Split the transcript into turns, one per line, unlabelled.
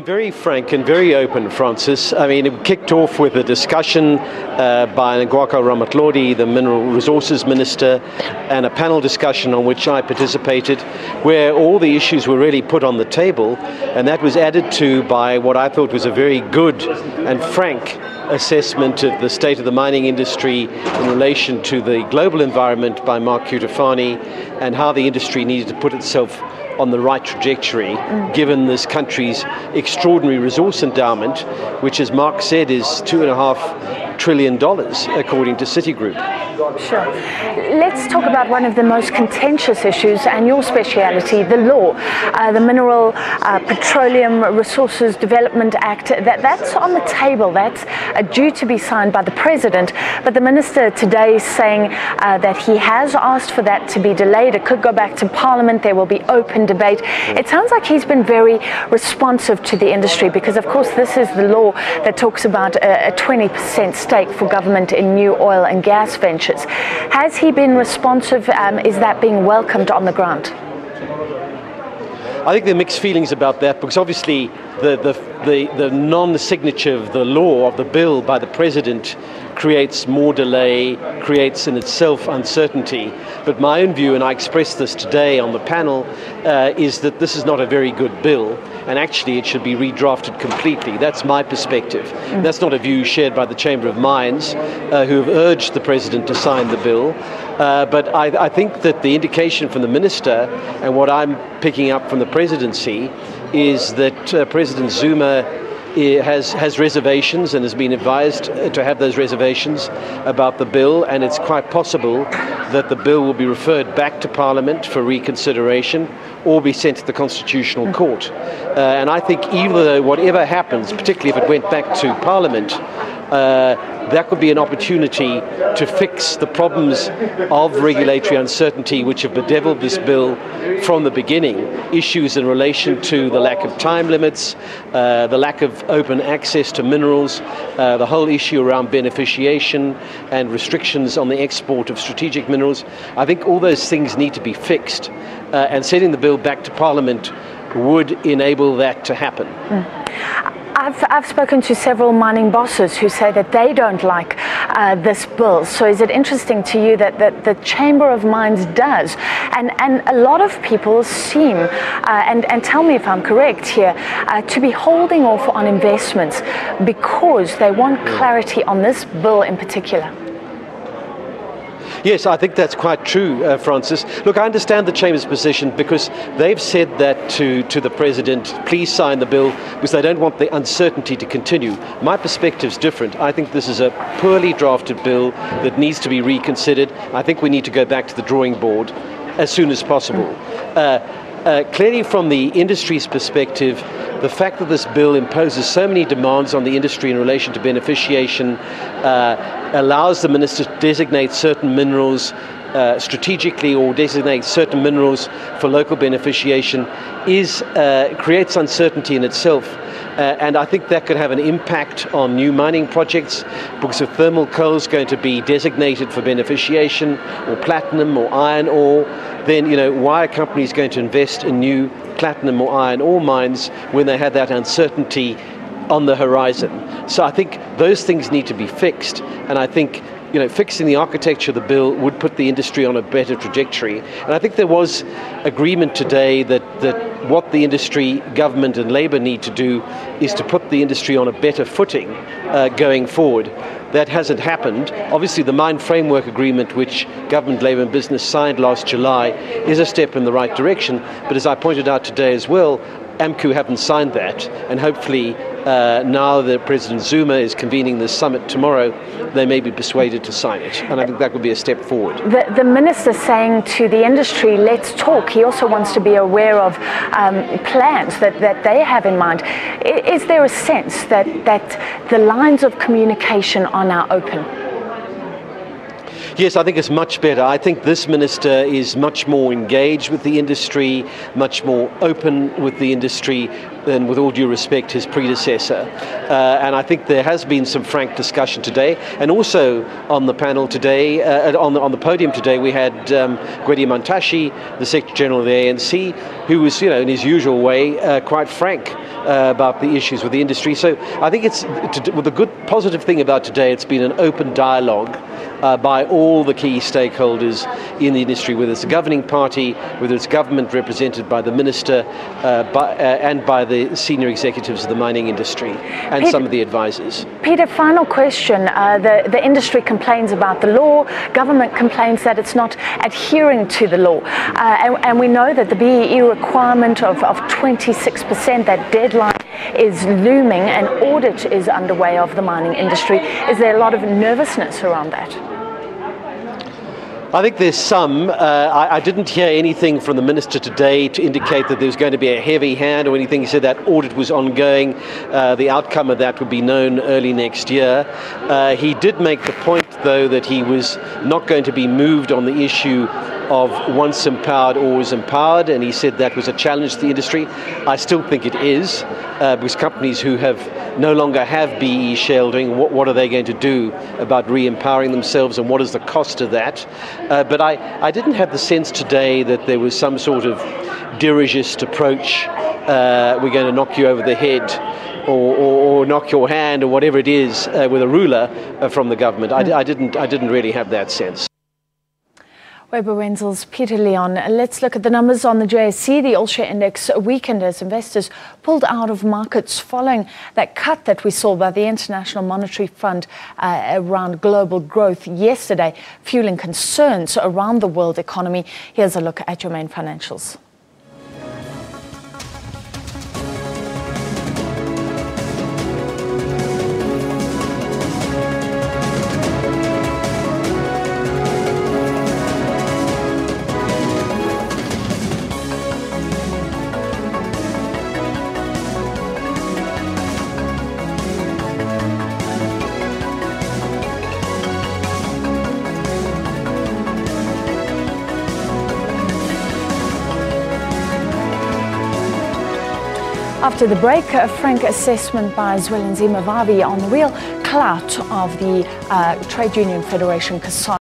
Very frank and very open, Francis. I mean, it kicked off with a discussion by Ngwaka Ramatlodi, the Mineral Resources Minister, and a panel discussion on which I participated, where all the issues were really put on the table, and that was added to by what I thought was a very good and frank assessment of the state of the mining industry in relation to the global environment by Mark Cutafani, and how the industry needed to put itself on the right trajectory, given this country's extraordinary resource endowment, which, as Mark said, is $2.5 trillion, according to Citigroup.
Sure. Let's talk about one of the most contentious issues and your speciality, the law, the Mineral Petroleum Resources Development Act. That's on the table. That's due to be signed by the President. But the Minister today is saying that he has asked for that to be delayed. It could go back to Parliament. There will be open debate. It sounds like he's been very responsive to the industry because, of course, this is the law that talks about a 20% stake for government in new oil and gas ventures. Has he been responsive? Is that being welcomed on the ground?
I think there are mixed feelings about that, because obviously the non-signature of the law, of the bill by the President, creates more delay, creates in itself uncertainty. But my own view, and I expressed this today on the panel, is that this is not a very good bill, and actually it should be redrafted completely. That's my perspective. That's not a view shared by the Chamber of Mines, who have urged the President to sign the bill. But I think that the indication from the Minister, and what I'm picking up from the Presidency, is that President Zuma has reservations and has been advised to have those reservations about the bill, and it's quite possible that the bill will be referred back to Parliament for reconsideration or be sent to the Constitutional Court. And I think either, whatever happens, particularly if it went back to Parliament, that could be an opportunity to fix the problems of regulatory uncertainty which have bedeviled this bill from the beginning. Issues in relation to the lack of time limits, the lack of open access to minerals, the whole issue around beneficiation and restrictions on the export of strategic minerals. I think all those things need to be fixed, and sending the bill back to Parliament would enable that to happen.
I've spoken to several mining bosses who say that they don't like this bill. So is it interesting to you that the Chamber of Mines does? And a lot of people seem, and tell me if I'm correct here, to be holding off on investments because they want clarity on this bill in particular.
Yes, I think that's quite true, Francis. Look, I understand the Chamber's position because they've said that to the President, please sign the bill, because they don't want the uncertainty to continue. My perspective's different. I think this is a poorly drafted bill that needs to be reconsidered. I think we need to go back to the drawing board as soon as possible. Clearly, from the industry's perspective, the fact that this bill imposes so many demands on the industry in relation to beneficiation allows the Minister to designate certain minerals strategically, or designate certain minerals for local beneficiation, creates uncertainty in itself. And I think that could have an impact on new mining projects, because if thermal coal is going to be designated for beneficiation, or platinum or iron ore, then why are companies going to invest in new platinum or iron ore mines when they have that uncertainty on the horizon? So I think those things need to be fixed, and I think fixing the architecture of the bill would put the industry on a better trajectory. And I think there was agreement today that what the industry, government and Labour need to do is to put the industry on a better footing going forward. That hasn't happened. Obviously, the Mine Framework Agreement, which Government, Labour and Business signed last July, is a step in the right direction. But as I pointed out today as well, AMCU haven't signed that, and hopefully now that President Zuma is convening this summit tomorrow, they may be persuaded to sign it, and I think that would be a step forward.
The Minister saying to the industry, let's talk. He also wants to be aware of plans that they have in mind. Is there a sense that the lines of communication are now open?
Yes, I think it's much better. I think this Minister is much more engaged with the industry, much more open with the industry, than, with all due respect, his predecessor. And I think there has been some frank discussion today. And also on the panel today, on the podium today, we had Gwede Mantashe, the Secretary General of the ANC, who was, in his usual way, quite frank about the issues with the industry. So I think the good positive thing about today, it's been an open dialogue by all the key stakeholders in the industry, whether it's the governing party, whether it's government represented by the minister, and by the senior executives of the mining industry, and Peter, some of the advisors.
Peter, final question. The industry complains about the law, government complains that it's not adhering to the law, and we know that the BEE requirement of 26%, that deadline is looming, an audit is underway of the mining industry. Is there a lot of nervousness around that?
I think there's some. I didn't hear anything from the minister today to indicate that there's going to be a heavy hand or anything. He said that audit was ongoing. The outcome of that would be known early next year. He did make the point, though, that he was not going to be moved on the issue of once empowered, always empowered, and he said that was a challenge to the industry. I still think it is, because companies who no longer have BEE shielding, what are they going to do about re-empowering themselves, and what is the cost of that? But I didn't have the sense today that there was some sort of dirigist approach, we're going to knock you over the head, or knock your hand, or whatever it is, with a ruler from the government. I didn't really have that sense.
Weber Wenzel's Peter Leon. Let's look at the numbers on the JSE. The all-share index weakened as investors pulled out of markets following that cut that we saw by the International Monetary Fund around global growth yesterday, fueling concerns around the world economy. Here's a look at your main financials. After the break, a frank assessment by Zwelinzima Vavi on the real clout of the Trade Union Federation COSATU.